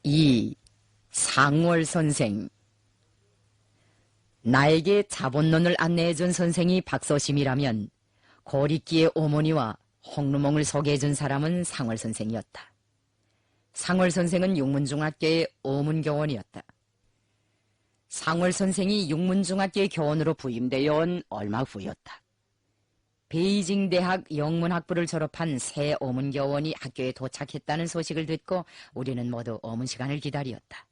이 상월 선생. 나에게 자본론을 안내해준 선생이 박소심이라면 고리끼의 어머니와 홍루몽을 소개해준 사람은 상월 선생이었다. 상월 선생은 육문중학교의 어문교원이었다. 상월 선생이 육문중학교의 교원으로 부임되어 온 얼마 후였다. 베이징 대학 영문학부를 졸업한 새 어문교원이 학교에 도착했다는 소식을 듣고 우리는 모두 어문 시간을 기다렸다.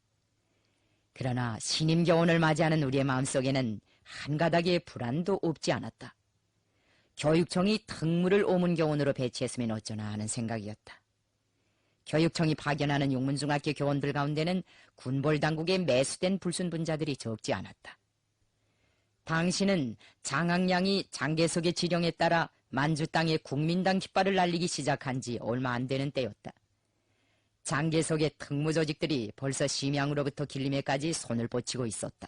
그러나 신임 교원을 맞이하는 우리의 마음속에는 한 가닥의 불안도 없지 않았다. 교육청이 특무를 어문교원으로 배치했으면 어쩌나 하는 생각이었다. 교육청이 파견하는 육문중학교 교원들 가운데는 군벌당국에 매수된 불순분자들이 적지 않았다. 당시는 장학량이 장개석의 지령에 따라 만주 땅에 국민당 깃발을 날리기 시작한 지 얼마 안 되는 때였다. 장개석의 특무조직들이 벌써 심양으로부터 길림에까지 손을 뻗치고 있었다.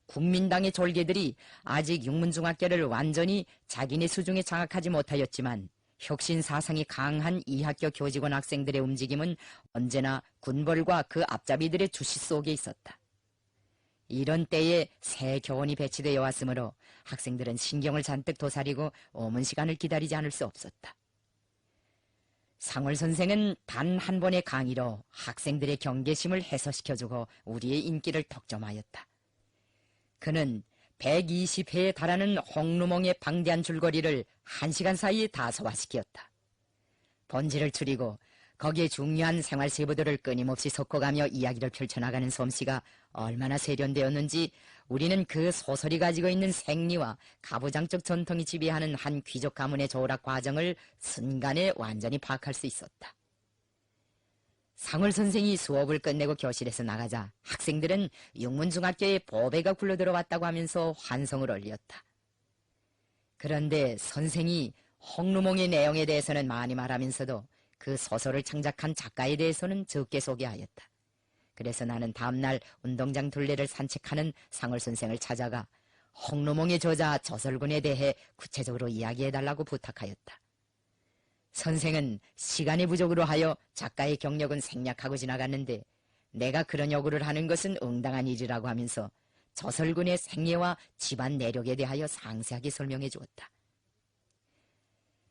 국민당의 졸개들이 아직 육문중학교를 완전히 자기네 수중에 장악하지 못하였지만 혁신 사상이 강한 이 학교 교직원 학생들의 움직임은 언제나 군벌과 그 앞잡이들의 주시 속에 있었다. 이런 때에 새 교원이 배치되어 왔으므로 학생들은 신경을 잔뜩 도사리고 어문 시간을 기다리지 않을 수 없었다. 상월 선생은 단 한 번의 강의로 학생들의 경계심을 해소시켜주고 우리의 인기를 독점하였다. 그는 120회에 달하는 홍루몽의 방대한 줄거리를 1시간 사이에 다 소화시켰다. 본질을 추리고 거기에 중요한 생활 세부들을 끊임없이 섞어가며 이야기를 펼쳐나가는 솜씨가 얼마나 세련되었는지 우리는 그 소설이 가지고 있는 생리와 가부장적 전통이 지배하는 한 귀족 가문의 조락 과정을 순간에 완전히 파악할 수 있었다. 상월 선생이 수업을 끝내고 교실에서 나가자 학생들은 육문중학교에 보배가 굴러들어왔다고 하면서 환성을 올렸다. 그런데 선생이 홍루몽의 내용에 대해서는 많이 말하면서도 그 소설을 창작한 작가에 대해서는 적게 소개하였다. 그래서 나는 다음날 운동장 둘레를 산책하는 상월 선생을 찾아가 홍루몽의 저자 조설군에 대해 구체적으로 이야기해달라고 부탁하였다. 선생은 시간의 부족으로 하여 작가의 경력은 생략하고 지나갔는데 내가 그런 요구를 하는 것은 응당한 일이라고 하면서 조설군의 생애와 집안 내력에 대하여 상세하게 설명해 주었다.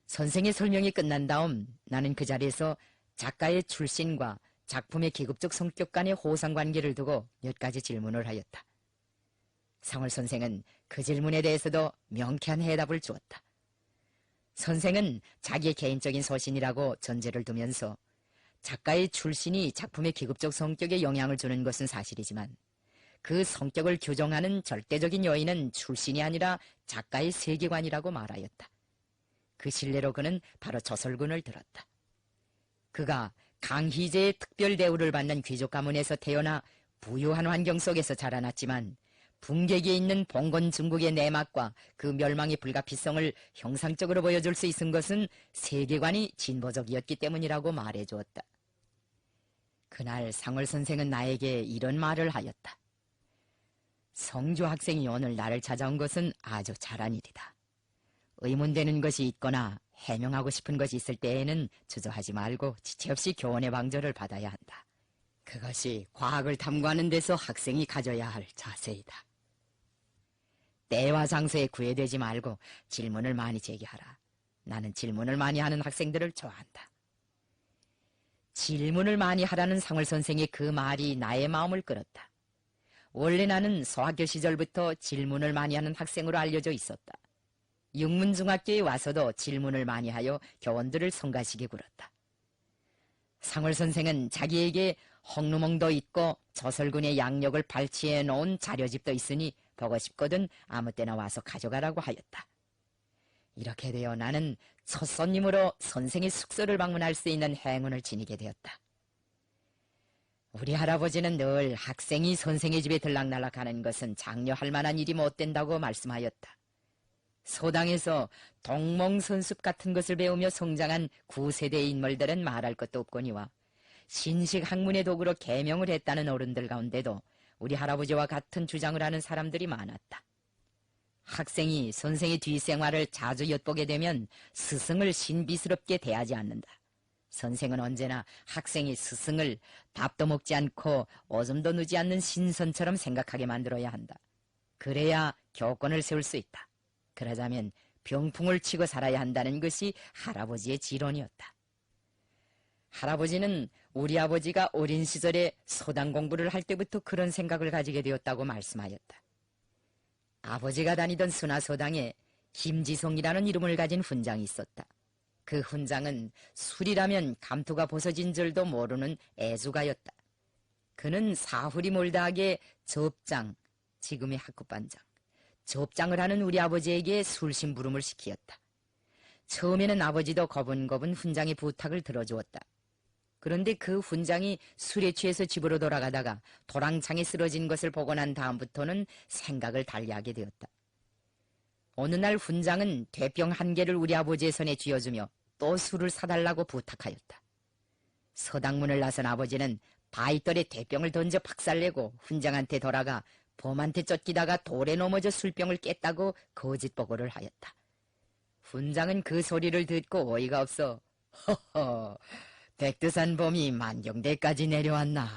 선생의 설명이 끝난 다음 나는 그 자리에서 작가의 출신과 작품의 기급적 성격 간의 호상관계를 두고 몇 가지 질문을 하였다. 상월 선생은 그 질문에 대해서도 명쾌한 해답을 주었다. 선생은 자기의 개인적인 소신이라고 전제를 두면서 작가의 출신이 작품의 기급적 성격에 영향을 주는 것은 사실이지만 그 성격을 규정하는 절대적인 요인은 출신이 아니라 작가의 세계관이라고 말하였다. 그 신뢰로 그는 바로 조설군을 들었다. 그가 강희제의 특별 대우를 받는 귀족 가문에서 태어나 부유한 환경 속에서 자라났지만 분계기에 있는 봉건 중국의 내막과 그 멸망의 불가피성을 형상적으로 보여줄 수 있은 것은 세계관이 진보적이었기 때문이라고 말해주었다. 그날 상월 선생은 나에게 이런 말을 하였다. 성주 학생이 오늘 나를 찾아온 것은 아주 잘한 일이다. 의문되는 것이 있거나 해명하고 싶은 것이 있을 때에는 주저하지 말고 지체 없이 교원의 방조를 받아야 한다. 그것이 과학을 탐구하는 데서 학생이 가져야 할 자세이다. 때와 장소에 구애되지 말고 질문을 많이 제기하라. 나는 질문을 많이 하는 학생들을 좋아한다. 질문을 많이 하라는 상월 선생의 그 말이 나의 마음을 끌었다. 원래 나는 소학교 시절부터 질문을 많이 하는 학생으로 알려져 있었다. 육문중학교에 와서도 질문을 많이 하여 교원들을 성가시게 굴었다. 상월 선생은 자기에게 홍루몽도 있고 조설군의 양력을 발치해 놓은 자료집도 있으니 보고 싶거든 아무 때나 와서 가져가라고 하였다. 이렇게 되어 나는 첫 손님으로 선생의 숙소를 방문할 수 있는 행운을 지니게 되었다. 우리 할아버지는 늘 학생이 선생의 집에 들락날락하는 것은 장려할 만한 일이 못 된다고 말씀하였다. 소당에서 동몽선습 같은 것을 배우며 성장한 구세대의 인물들은 말할 것도 없거니와 신식 학문의 도구로 계명을 했다는 어른들 가운데도 우리 할아버지와 같은 주장을 하는 사람들이 많았다. 학생이 선생의 뒷생활을 자주 엿보게 되면 스승을 신비스럽게 대하지 않는다. 선생은 언제나 학생이 스승을 밥도 먹지 않고 오줌도 누지 않는 신선처럼 생각하게 만들어야 한다. 그래야 교권을 세울 수 있다. 그러자면 병풍을 치고 살아야 한다는 것이 할아버지의 지론이었다. 할아버지는 우리 아버지가 어린 시절에 소당 공부를 할 때부터 그런 생각을 가지게 되었다고 말씀하였다. 아버지가 다니던 순화소당에 김지성이라는 이름을 가진 훈장이 있었다. 그 훈장은 술이라면 감투가 벗어진 줄도 모르는 애주가였다. 그는 사후리 몰다하게 접장, 지금의 학급반장, 접장을 하는 우리 아버지에게 술심부름을 시키었다. 처음에는 아버지도 거분거분 훈장의 부탁을 들어주었다. 그런데 그 훈장이 술에 취해서 집으로 돌아가다가 도랑창에 쓰러진 것을 보고 난 다음부터는 생각을 달리하게 되었다. 어느 날 훈장은 대병 한 개를 우리 아버지의 손에 쥐어주며 또 술을 사달라고 부탁하였다. 서당문을 나선 아버지는 바위떨에 대병을 던져 박살내고 훈장한테 돌아가 범한테 쫓기다가 돌에 넘어져 술병을 깼다고 거짓 보고를 하였다. 훈장은 그 소리를 듣고 어이가 없어 허허, 백두산 범이 만경대까지 내려왔나.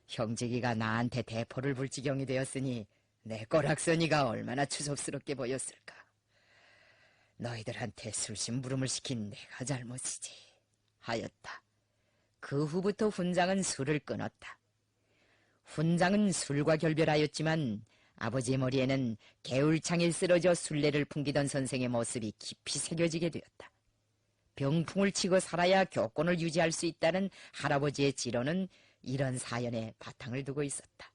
형제기가 나한테 대포를 불 지경이 되었으니 내 꼬락서니가 얼마나 추접스럽게 보였을까. 너희들한테 술심부름을 시킨 내가 잘못이지 하였다. 그 후부터 훈장은 술을 끊었다. 훈장은 술과 결별하였지만 아버지의 머리에는 개울창에 쓰러져 술래를 풍기던 선생의 모습이 깊이 새겨지게 되었다. 병풍을 치고 살아야 교권을 유지할 수 있다는 할아버지의 지론은 이런 사연에 바탕을 두고 있었다.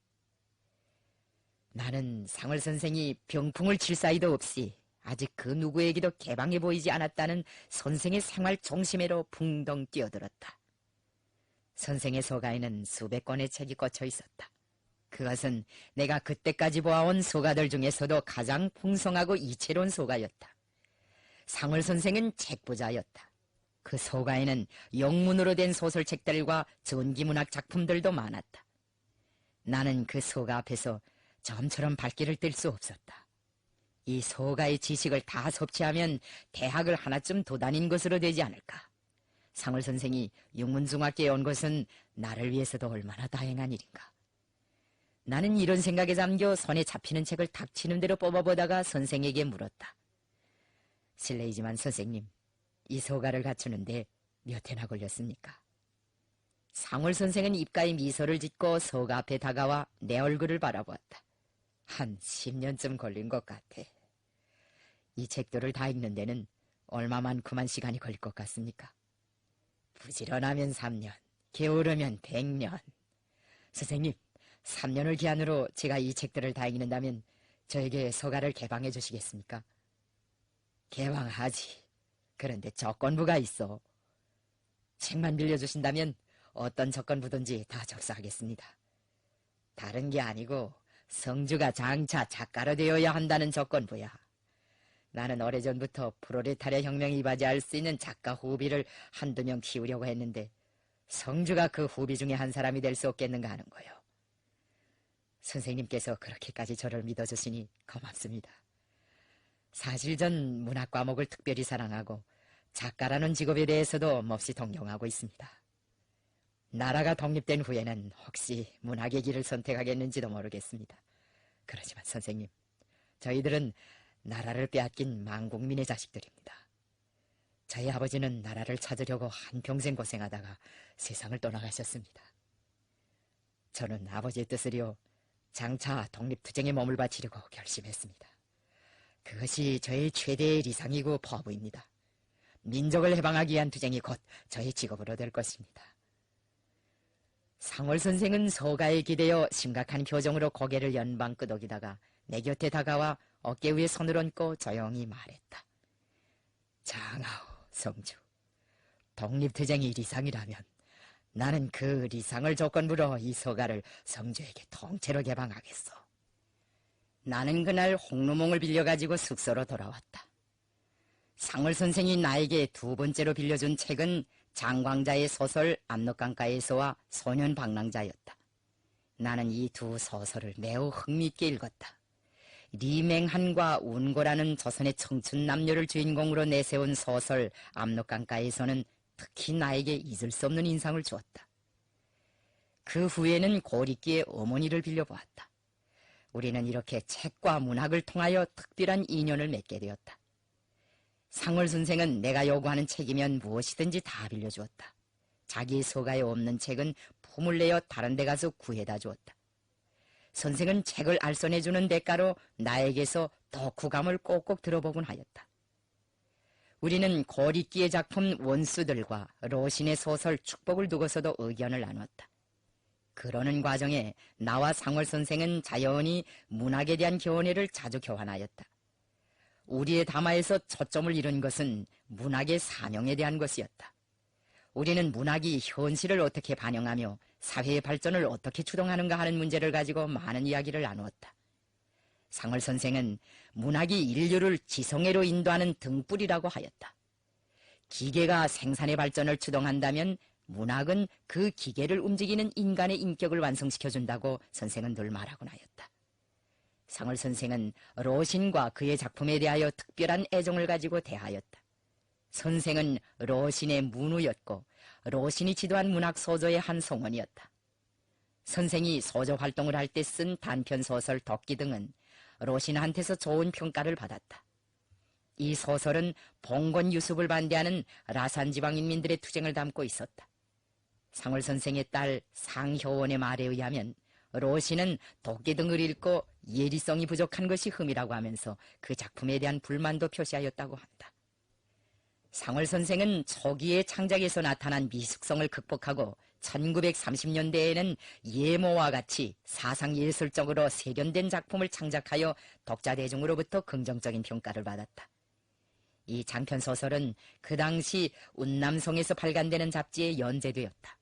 나는 상월 선생이 병풍을 칠 사이도 없이 아직 그 누구에게도 개방해 보이지 않았다는 선생의 생활 중심으로 붕덩 뛰어들었다. 선생의 소가에는 수백 권의 책이 꽂혀 있었다. 그것은 내가 그때까지 보아온 소가들 중에서도 가장 풍성하고 이채로운 소가였다. 상월 선생은 책부자였다. 그 소가에는 영문으로 된 소설책들과 전기문학 작품들도 많았다. 나는 그 소가 앞에서 점처럼 발길을 뗄 수 없었다. 이 소가의 지식을 다 섭취하면 대학을 하나쯤 더 다닌 것으로 되지 않을까. 상월 선생이 육문중학교에 온 것은 나를 위해서도 얼마나 다행한 일인가. 나는 이런 생각에 잠겨 손에 잡히는 책을 닥치는 대로 뽑아보다가 선생에게 물었다. 실례이지만 선생님, 이 소가를 갖추는데 몇 해나 걸렸습니까? 상월 선생은 입가에 미소를 짓고 소가 앞에 다가와 내 얼굴을 바라보았다. 한 10년쯤 걸린 것 같아. 이 책들을 다 읽는 데는 얼마만큼만 시간이 걸릴 것 같습니까? 부지런하면 3년, 게으르면 100년. 선생님, 3년을 기한으로 제가 이 책들을 다 읽는다면 저에게 소가를 개방해 주시겠습니까? 개방하지. 그런데 조건부가 있어. 책만 빌려주신다면 어떤 조건부든지 다 접수하겠습니다. 다른 게 아니고 성주가 장차 작가로 되어야 한다는 조건부야. 나는 오래전부터 프로레타리아 혁명에 이바지할 수 있는 작가 후비를 한두 명 키우려고 했는데 성주가 그 후비 중에 한 사람이 될 수 없겠는가 하는 거요. 선생님께서 그렇게까지 저를 믿어주시니 고맙습니다. 사실 전 문학 과목을 특별히 사랑하고 작가라는 직업에 대해서도 몹시 동경하고 있습니다. 나라가 독립된 후에는 혹시 문학의 길을 선택하겠는지도 모르겠습니다. 그렇지만 선생님, 저희들은 나라를 빼앗긴 망국민의 자식들입니다. 저희 아버지는 나라를 찾으려고 한평생 고생하다가 세상을 떠나가셨습니다. 저는 아버지의 뜻을요, 장차 독립투쟁에 몸을 바치려고 결심했습니다. 그것이 저의 최대의理想이고 포부입니다. 민족을 해방하기 위한 투쟁이 곧 저의 직업으로 될 것입니다. 상월 선생은 소가에 기대어 심각한 표정으로 고개를 연방 끄덕이다가 내 곁에 다가와 어깨 위에 손을 얹고 조용히 말했다. 장하오 성주, 독립투쟁이 리상이라면 나는 그 리상을 조건부로 이 소가를 성주에게 통째로 개방하겠소. 나는 그날 홍루몽을 빌려가지고 숙소로 돌아왔다. 상월 선생이 나에게 두 번째로 빌려준 책은 장광자의 소설 압록강가에서와 소년방랑자였다. 나는 이 두 소설을 매우 흥미있게 읽었다. 리맹한과 운고라는 조선의 청춘 남녀를 주인공으로 내세운 소설 압록강가에서는 특히 나에게 잊을 수 없는 인상을 주었다. 그 후에는 고리끼의 어머니를 빌려보았다. 우리는 이렇게 책과 문학을 통하여 특별한 인연을 맺게 되었다. 상월 선생은 내가 요구하는 책이면 무엇이든지 다 빌려주었다. 자기 서가에 없는 책은 품을 내어 다른 데 가서 구해다 주었다. 선생은 책을 알선해주는 대가로 나에게서 덕후감을 꼭꼭 들어보곤 하였다. 우리는 고리끼의 작품 원수들과 로신의 소설 축복을 두고서도 의견을 나누었다. 그러는 과정에 나와 상월 선생은 자연히 문학에 대한 견해를 자주 교환하였다. 우리의 담화에서 초점을 잃은 것은 문학의 사명에 대한 것이었다. 우리는 문학이 현실을 어떻게 반영하며 사회의 발전을 어떻게 추동하는가 하는 문제를 가지고 많은 이야기를 나누었다. 상월 선생은 문학이 인류를 지성애로 인도하는 등불이라고 하였다. 기계가 생산의 발전을 추동한다면 문학은 그 기계를 움직이는 인간의 인격을 완성시켜준다고 선생은 늘 말하곤 하였다. 상월 선생은 로신과 그의 작품에 대하여 특별한 애정을 가지고 대하였다. 선생은 로신의 문우였고 로신이 지도한 문학 소조의 한 성원이었다. 선생이 소조 활동을 할 때 쓴 단편소설 덕기 등은 로신한테서 좋은 평가를 받았다. 이 소설은 봉건 유습을 반대하는 라산 지방 인민들의 투쟁을 담고 있었다. 상월 선생의 딸 상효원의 말에 의하면 로신은 덕기 등을 읽고 예리성이 부족한 것이 흠이라고 하면서 그 작품에 대한 불만도 표시하였다고 한다. 상월 선생은 초기의 창작에서 나타난 미숙성을 극복하고 1930년대에는 예모와 같이 사상예술적으로 세련된 작품을 창작하여 독자 대중으로부터 긍정적인 평가를 받았다. 이 장편소설은 그 당시 운남성에서 발간되는 잡지에 연재되었다.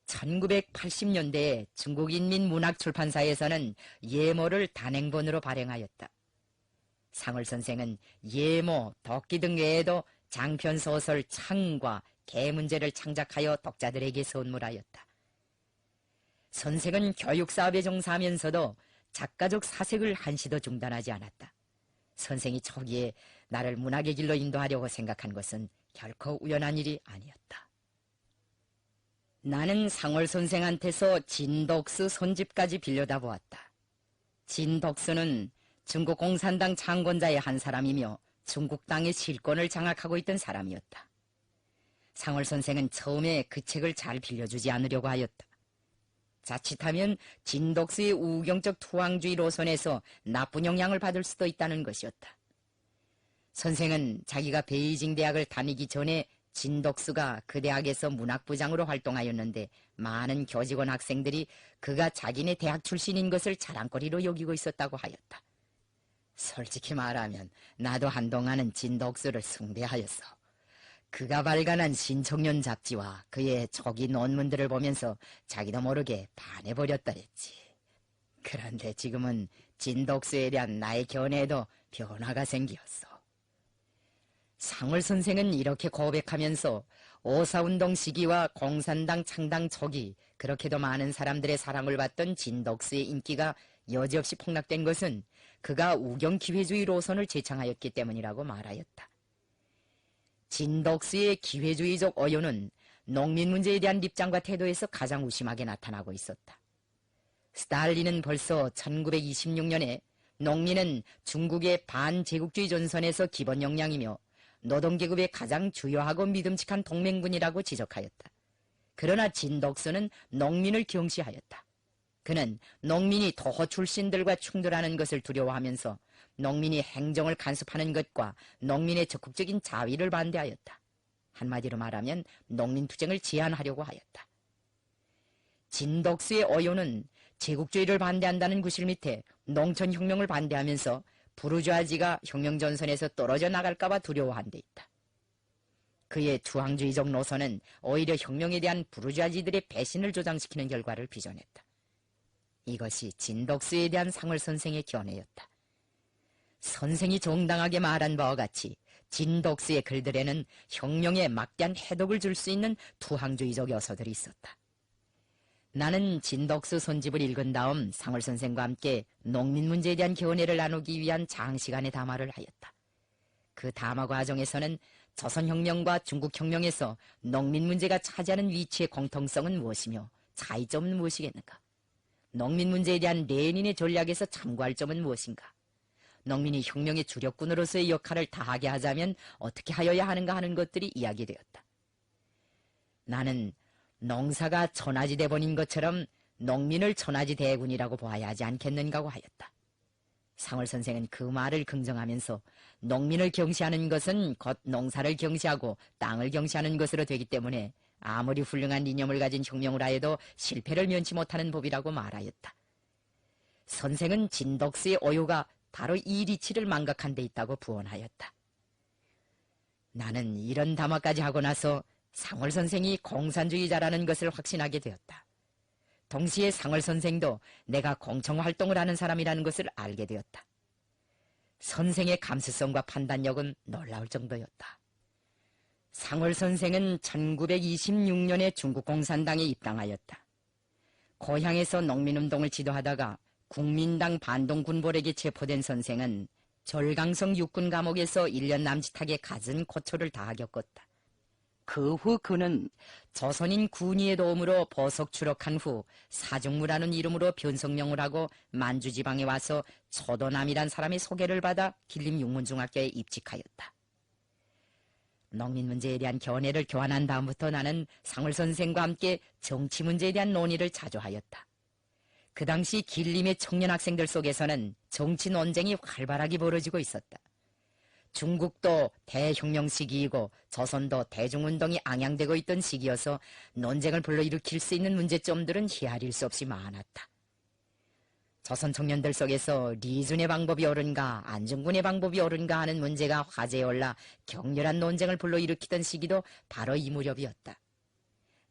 1980년대에 중국인민문학출판사에서는 예모를 단행본으로 발행하였다. 상월 선생은 예모, 덕기 등 외에도 장편소설 창과 개문제를 창작하여 독자들에게 선물하였다. 선생은 교육사업에 종사하면서도 작가적 사색을 한시도 중단하지 않았다. 선생이 초기에 나를 문학의 길로 인도하려고 생각한 것은 결코 우연한 일이 아니었다. 나는 상월 선생한테서 진덕수 손집까지 빌려다 보았다. 진덕수는 중국 공산당 창건자의 한 사람이며 중국 땅의 실권을 장악하고 있던 사람이었다. 상월 선생은 처음에 그 책을 잘 빌려주지 않으려고 하였다. 자칫하면 진덕수의 우경적 투항주의 노선에서 나쁜 영향을 받을 수도 있다는 것이었다. 선생은 자기가 베이징 대학을 다니기 전에 진덕수가 그 대학에서 문학부장으로 활동하였는데 많은 교직원 학생들이 그가 자기네 대학 출신인 것을 자랑거리로 여기고 있었다고 하였다. 솔직히 말하면 나도 한동안은 진덕수를 숭배하였어. 그가 발간한 신청년 잡지와 그의 초기 논문들을 보면서 자기도 모르게 반해버렸다랬지. 그런데 지금은 진덕수에 대한 나의 견해에도 변화가 생겼어. 상월 선생은 이렇게 고백하면서 오사운동 시기와 공산당 창당 초기 그렇게도 많은 사람들의 사랑을 받던 진덕수의 인기가 여지없이 폭락된 것은 그가 우경기회주의 노선을 제창하였기 때문이라고 말하였다. 진덕수의 기회주의적 어요는 농민 문제에 대한 입장과 태도에서 가장 우심하게 나타나고 있었다. 스탈린은 벌써 1926년에 농민은 중국의 반제국주의 전선에서 기본 역량이며 노동계급의 가장 주요하고 믿음직한 동맹군이라고 지적하였다. 그러나 진덕수는 농민을 경시하였다. 그는 농민이 도호 출신들과 충돌하는 것을 두려워하면서 농민이 행정을 간섭하는 것과 농민의 적극적인 자위를 반대하였다. 한마디로 말하면 농민투쟁을 제한하려고 하였다. 진덕수의 어요는 제국주의를 반대한다는 구실 밑에 농촌혁명을 반대하면서 부르주아지가 혁명전선에서 떨어져 나갈까봐 두려워한 데 있다. 그의 투항주의적 노선은 오히려 혁명에 대한 부르주아지들의 배신을 조장시키는 결과를 빚어냈다. 이것이 진덕수에 대한 상월 선생의 견해였다. 선생이 정당하게 말한 바와 같이 진덕수의 글들에는 혁명에 막대한 해독을 줄 수 있는 투항주의적 요소들이 있었다. 나는 진덕수 손집을 읽은 다음 상월 선생과 함께 농민 문제에 대한 견해를 나누기 위한 장시간의 담화를 하였다. 그 담화 과정에서는 조선혁명과 중국혁명에서 농민 문제가 차지하는 위치의 공통성은 무엇이며 차이점은 무엇이겠는가? 농민 문제에 대한 레닌의 전략에서 참고할 점은 무엇인가? 농민이 혁명의 주력군으로서의 역할을 다하게 하자면 어떻게 하여야 하는가 하는 것들이 이야기되었다. 나는 농사가 천하지 대본인 것처럼 농민을 천하지 대군이라고 보아야 하지 않겠는가고 하였다. 상월 선생은 그 말을 긍정하면서 농민을 경시하는 것은 곧 농사를 경시하고 땅을 경시하는 것으로 되기 때문에 아무리 훌륭한 이념을 가진 혁명을 하여도 실패를 면치 못하는 법이라고 말하였다. 선생은 진덕스의 오요가 바로 이 리치를 망각한 데 있다고 부언하였다. 나는 이런 담화까지 하고 나서 상월 선생이 공산주의자라는 것을 확신하게 되었다. 동시에 상월 선생도 내가 공청활동을 하는 사람이라는 것을 알게 되었다. 선생의 감수성과 판단력은 놀라울 정도였다. 상월 선생은 1926년에 중국 공산당에 입당하였다. 고향에서 농민운동을 지도하다가 국민당 반동군벌에게 체포된 선생은 절강성 육군 감옥에서 1년 남짓하게 갖은 고초를 다 겪었다. 그 후 그는 조선인 군의의 도움으로 보석 추록한 후 사중무라는 이름으로 변성명을 하고 만주지방에 와서 초도남이란 사람의 소개를 받아 길림육문중학교에 입직하였다. 농민 문제에 대한 견해를 교환한 다음부터 나는 상월 선생과 함께 정치 문제에 대한 논의를 자주 하였다. 그 당시 길림의 청년 학생들 속에서는 정치 논쟁이 활발하게 벌어지고 있었다. 중국도 대혁명 시기이고 조선도 대중운동이 앙양되고 있던 시기여서 논쟁을 불러일으킬 수 있는 문제점들은 헤아릴 수 없이 많았다. 조선 청년들 속에서 리준의 방법이 옳은가 안중근의 방법이 옳은가 하는 문제가 화제에 올라 격렬한 논쟁을 불러일으키던 시기도 바로 이 무렵이었다.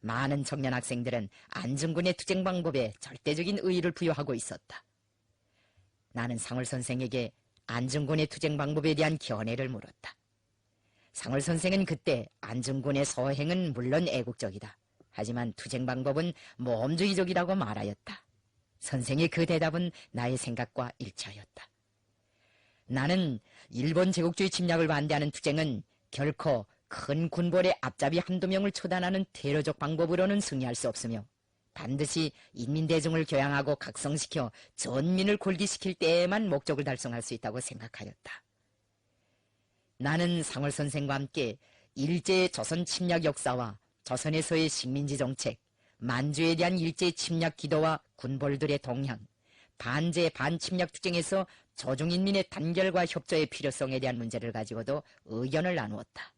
많은 청년 학생들은 안중근의 투쟁 방법에 절대적인 의의를 부여하고 있었다. 나는 상월 선생에게 안중근의 투쟁 방법에 대한 견해를 물었다. 상월 선생은 그때 안중근의 서행은 물론 애국적이다. 하지만 투쟁 방법은 모험주의적이라고 말하였다. 선생의 그 대답은 나의 생각과 일치하였다. 나는 일본 제국주의 침략을 반대하는 투쟁은 결코 큰 군벌의 앞잡이 한두 명을 처단하는 테러적 방법으로는 승리할 수 없으며 반드시 인민대중을 교양하고 각성시켜 전민을 골기시킬 때에만 목적을 달성할 수 있다고 생각하였다. 나는 상월 선생과 함께 일제의 조선 침략 역사와 조선에서의 식민지 정책, 만주에 대한 일제의 침략 기도와 군벌들의 동향, 반제 반침략 투쟁에서 조중인민의 단결과 협조의 필요성에 대한 문제를 가지고도 의견을 나누었다.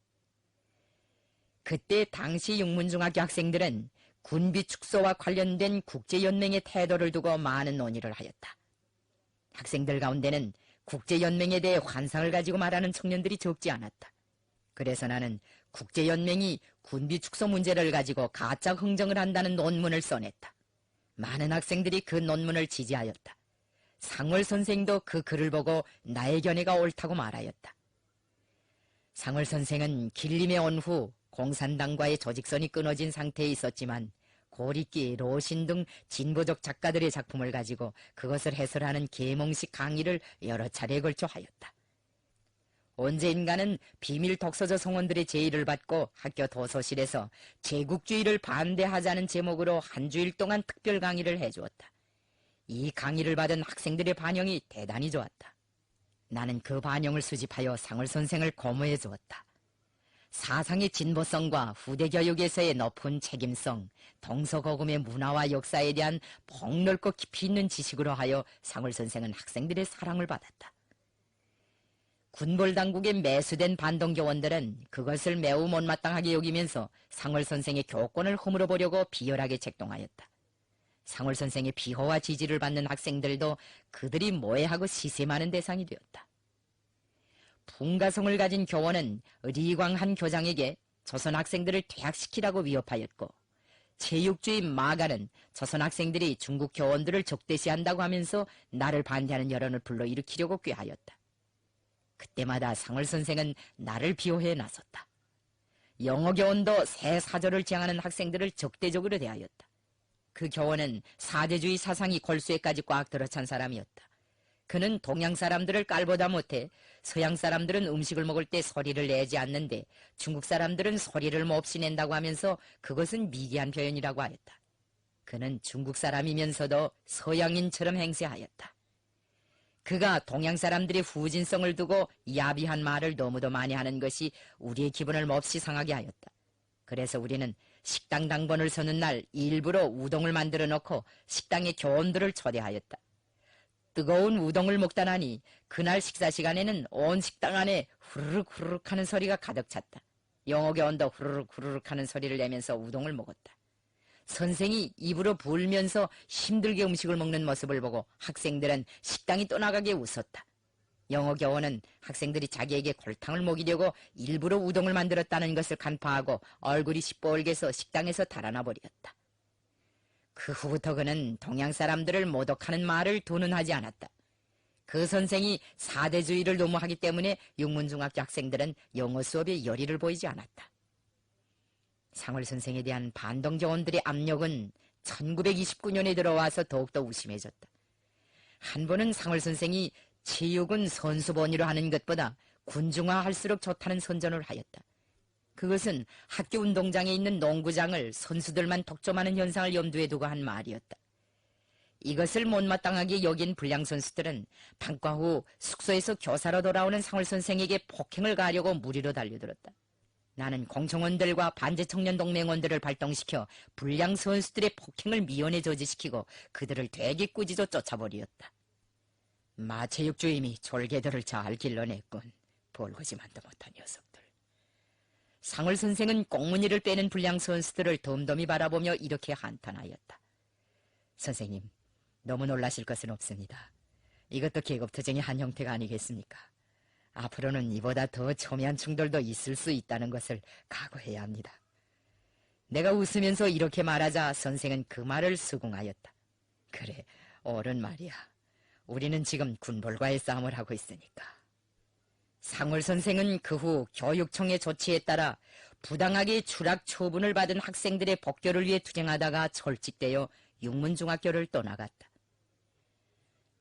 그때 당시 육문중학교 학생들은 군비 축소와 관련된 국제연맹의 태도를 두고 많은 논의를 하였다. 학생들 가운데는 국제연맹에 대해 환상을 가지고 말하는 청년들이 적지 않았다. 그래서 나는 국제연맹이 군비 축소 문제를 가지고 가짜 흥정을 한다는 논문을 써냈다. 많은 학생들이 그 논문을 지지하였다. 상월 선생도 그 글을 보고 나의 견해가 옳다고 말하였다. 상월 선생은 길림에 온 후 공산당과의 조직선이 끊어진 상태에 있었지만 고리끼, 로신 등 진보적 작가들의 작품을 가지고 그것을 해설하는 계몽식 강의를 여러 차례에 걸쳐 하였다. 언제인가는 비밀 독서저 성원들의 제의를 받고 학교 도서실에서 제국주의를 반대하자는 제목으로 한 주일 동안 특별 강의를 해주었다. 이 강의를 받은 학생들의 반응이 대단히 좋았다. 나는 그 반응을 수집하여 상월 선생을 고무해 주었다. 사상의 진보성과 후대 교육에서의 높은 책임성, 동서고금의 문화와 역사에 대한 폭넓고 깊이 있는 지식으로 하여 상월 선생은 학생들의 사랑을 받았다. 군벌당국에 매수된 반동교원들은 그것을 매우 못마땅하게 여기면서 상월 선생의 교권을 허물어 보려고 비열하게 책동하였다. 상월 선생의 비호와 지지를 받는 학생들도 그들이 모해하고 시샘하는 대상이 되었다. 풍가성을 가진 교원은 리광한 교장에게 조선 학생들을 퇴학시키라고 위협하였고, 체육주의 마가는 조선 학생들이 중국 교원들을 적대시한다고 하면서 나를 반대하는 여론을 불러일으키려고 꾀하였다. 그때마다 상월 선생은 나를 비호해 나섰다. 영어 교원도 새 사조를 지향하는 학생들을 적대적으로 대하였다. 그 교원은 사대주의 사상이 골수에까지 꽉 들어찬 사람이었다. 그는 동양 사람들을 깔보다 못해 서양 사람들은 음식을 먹을 때 소리를 내지 않는데 중국 사람들은 소리를 몹시 낸다고 하면서 그것은 미개한 표현이라고 하였다. 그는 중국 사람이면서도 서양인처럼 행세하였다. 그가 동양 사람들의 후진성을 두고 야비한 말을 너무도 많이 하는 것이 우리의 기분을 몹시 상하게 하였다. 그래서 우리는 식당 당번을 서는 날 일부러 우동을 만들어 놓고 식당에 교원들을 초대하였다. 뜨거운 우동을 먹다 나니 그날 식사 시간에는 온 식당 안에 후루룩 후루룩 하는 소리가 가득 찼다. 영어 교원도 후루룩 후루룩 하는 소리를 내면서 우동을 먹었다. 선생이 입으로 불면서 힘들게 음식을 먹는 모습을 보고 학생들은 식당이 떠나가게 웃었다. 영어 교원은 학생들이 자기에게 골탕을 먹이려고 일부러 우동을 만들었다는 것을 간파하고 얼굴이 시뻘개서 식당에서 달아나 버렸다. 그 후부터 그는 동양 사람들을 모독하는 말을 더는 하지 않았다. 그 선생이 사대주의를 너무 하기 때문에 육문중학교 학생들은 영어 수업에 열의를 보이지 않았다. 상월 선생에 대한 반동 교원들의 압력은 1929년에 들어와서 더욱더 우심해졌다. 한 번은 상월 선생이 체육은 선수 번위로 하는 것보다 군중화할수록 좋다는 선전을 하였다. 그것은 학교 운동장에 있는 농구장을 선수들만 독점하는 현상을 염두에 두고 한 말이었다. 이것을 못마땅하게 여긴 불량 선수들은 방과 후 숙소에서 교사로 돌아오는 상월 선생에게 폭행을 가하려고 무리로 달려들었다. 나는 공청원들과 반제청년 동맹원들을 발동시켜 불량 선수들의 폭행을 미연에 저지시키고 그들을 되게 꾸짖어 쫓아버리었다. 마체육주임이 졸개들을 잘 길러냈군. 볼거지만도 못한 녀석들. 상월 선생은 꽁무니를 빼는 불량 선수들을 덤덤히 바라보며 이렇게 한탄하였다. 선생님, 너무 놀라실 것은 없습니다. 이것도 계급투쟁의 한 형태가 아니겠습니까? 앞으로는 이보다 더 첨예한 충돌도 있을 수 있다는 것을 각오해야 합니다. 내가 웃으면서 이렇게 말하자 선생은 그 말을 수긍하였다. 그래, 옳은 말이야. 우리는 지금 군벌과의 싸움을 하고 있으니까. 상월 선생은 그 후 교육청의 조치에 따라 부당하게 추락 처분을 받은 학생들의 복교를 위해 투쟁하다가 철직되어 육문중학교를 떠나갔다.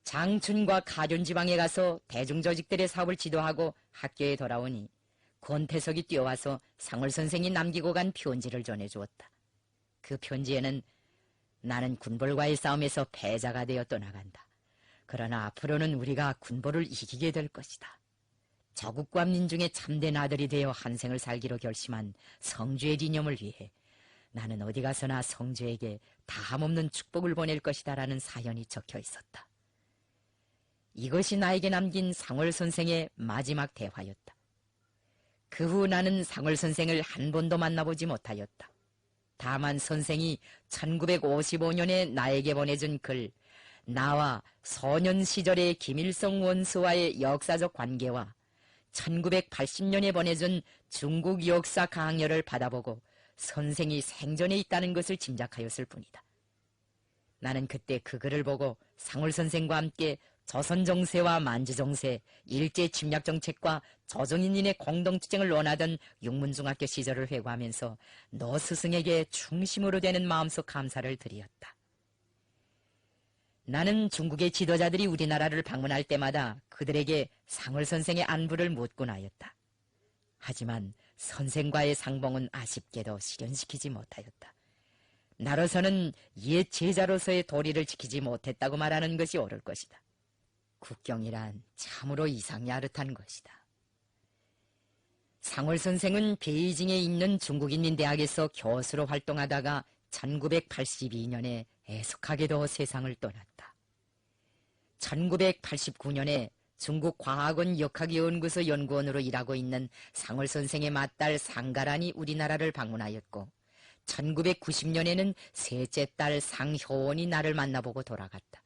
장춘과 가륜지방에 가서 대중조직들의 사업을 지도하고 학교에 돌아오니 권태석이 뛰어와서 상월 선생이 남기고 간 편지를 전해주었다. 그 편지에는 나는 군벌과의 싸움에서 패자가 되어 떠나간다. 그러나 앞으로는 우리가 군벌을 이기게 될 것이다. 조국과 민중의 참된 아들이 되어 한 생을 살기로 결심한 성주의 이념을 위해 나는 어디 가서나 성주에게 다함없는 축복을 보낼 것이다 라는 사연이 적혀 있었다. 이것이 나에게 남긴 상월 선생의 마지막 대화였다. 그 후 나는 상월 선생을 한 번도 만나보지 못하였다. 다만 선생이 1955년에 나에게 보내준 글, 나와 소년 시절의 김일성 원수와의 역사적 관계와 1980년에 보내준 중국 역사 강연을 받아보고 선생이 생전에 있다는 것을 짐작하였을 뿐이다. 나는 그때 그 글을 보고 상월 선생과 함께 조선정세와 만주정세, 일제침략정책과 조정인인의 공동투쟁을 원하던 육문중학교 시절을 회고하면서 너 스승에게 중심으로 되는 마음속 감사를 드리었다. 나는 중국의 지도자들이 우리나라를 방문할 때마다 그들에게 상월 선생의 안부를 묻곤 하였다. 하지만 선생과의 상봉은 아쉽게도 실현시키지 못하였다. 나로서는 옛 제자로서의 도리를 지키지 못했다고 말하는 것이 옳을 것이다. 국경이란 참으로 이상야릇한 것이다. 상월 선생은 베이징에 있는 중국인민대학에서 교수로 활동하다가 1982년에 애석하게도 세상을 떠났다. 1989년에 중국과학원 역학연구소 연구원으로 일하고 있는 상월 선생의 맏딸 상가란이 우리나라를 방문하였고 1990년에는 셋째 딸 상효원이 나를 만나보고 돌아갔다.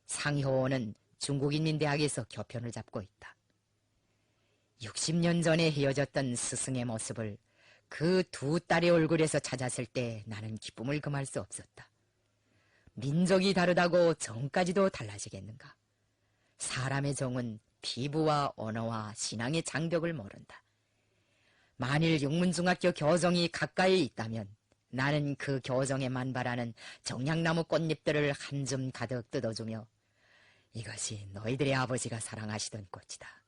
상효원은 중국인민대학에서 교편을 잡고 있다. 60년 전에 헤어졌던 스승의 모습을 그 두 딸의 얼굴에서 찾았을 때 나는 기쁨을 금할 수 없었다. 민족이 다르다고 정까지도 달라지겠는가? 사람의 정은 피부와 언어와 신앙의 장벽을 모른다. 만일 육문중학교 교정이 가까이 있다면 나는 그 교정에 만발하는 정량나무 꽃잎들을 한 줌 가득 뜯어주며 이것이 너희들의 아버지가 사랑하시던 꽃이다.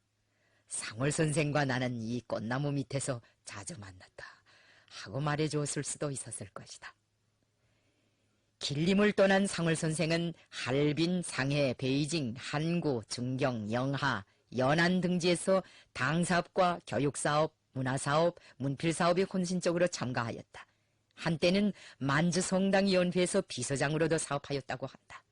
상월 선생과 나는 이 꽃나무 밑에서 자주 만났다 하고 말해주었을 수도 있었을 것이다. 길림을 떠난 상월 선생은 할빈, 상해, 베이징, 한구, 증경, 영하, 연안 등지에서 당사업과 교육사업, 문화사업, 문필사업에 혼신적으로 참가하였다. 한때는 만주성당위원회에서 비서장으로도 사업하였다고 한다.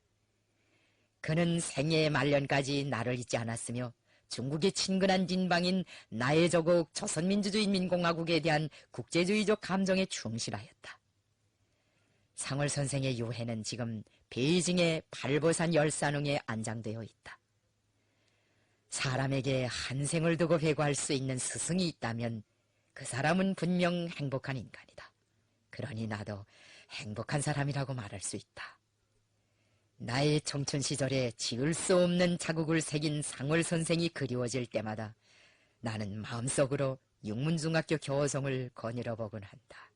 그는 생애 말년까지 나를 잊지 않았으며 중국의 친근한 진방인 나의 조국 조선민주주의인민공화국에 대한 국제주의적 감정에 충실하였다. 상월 선생의 유해는 지금 베이징의 발보산 열산웅에 안장되어 있다. 사람에게 한 생을 두고 회고할 수 있는 스승이 있다면 그 사람은 분명 행복한 인간이다. 그러니 나도 행복한 사람이라고 말할 수 있다. 나의 청춘 시절에 지울 수 없는 자국을 새긴 상월 선생이 그리워질 때마다 나는 마음속으로 육문중학교 교성을 거닐어 보곤 한다.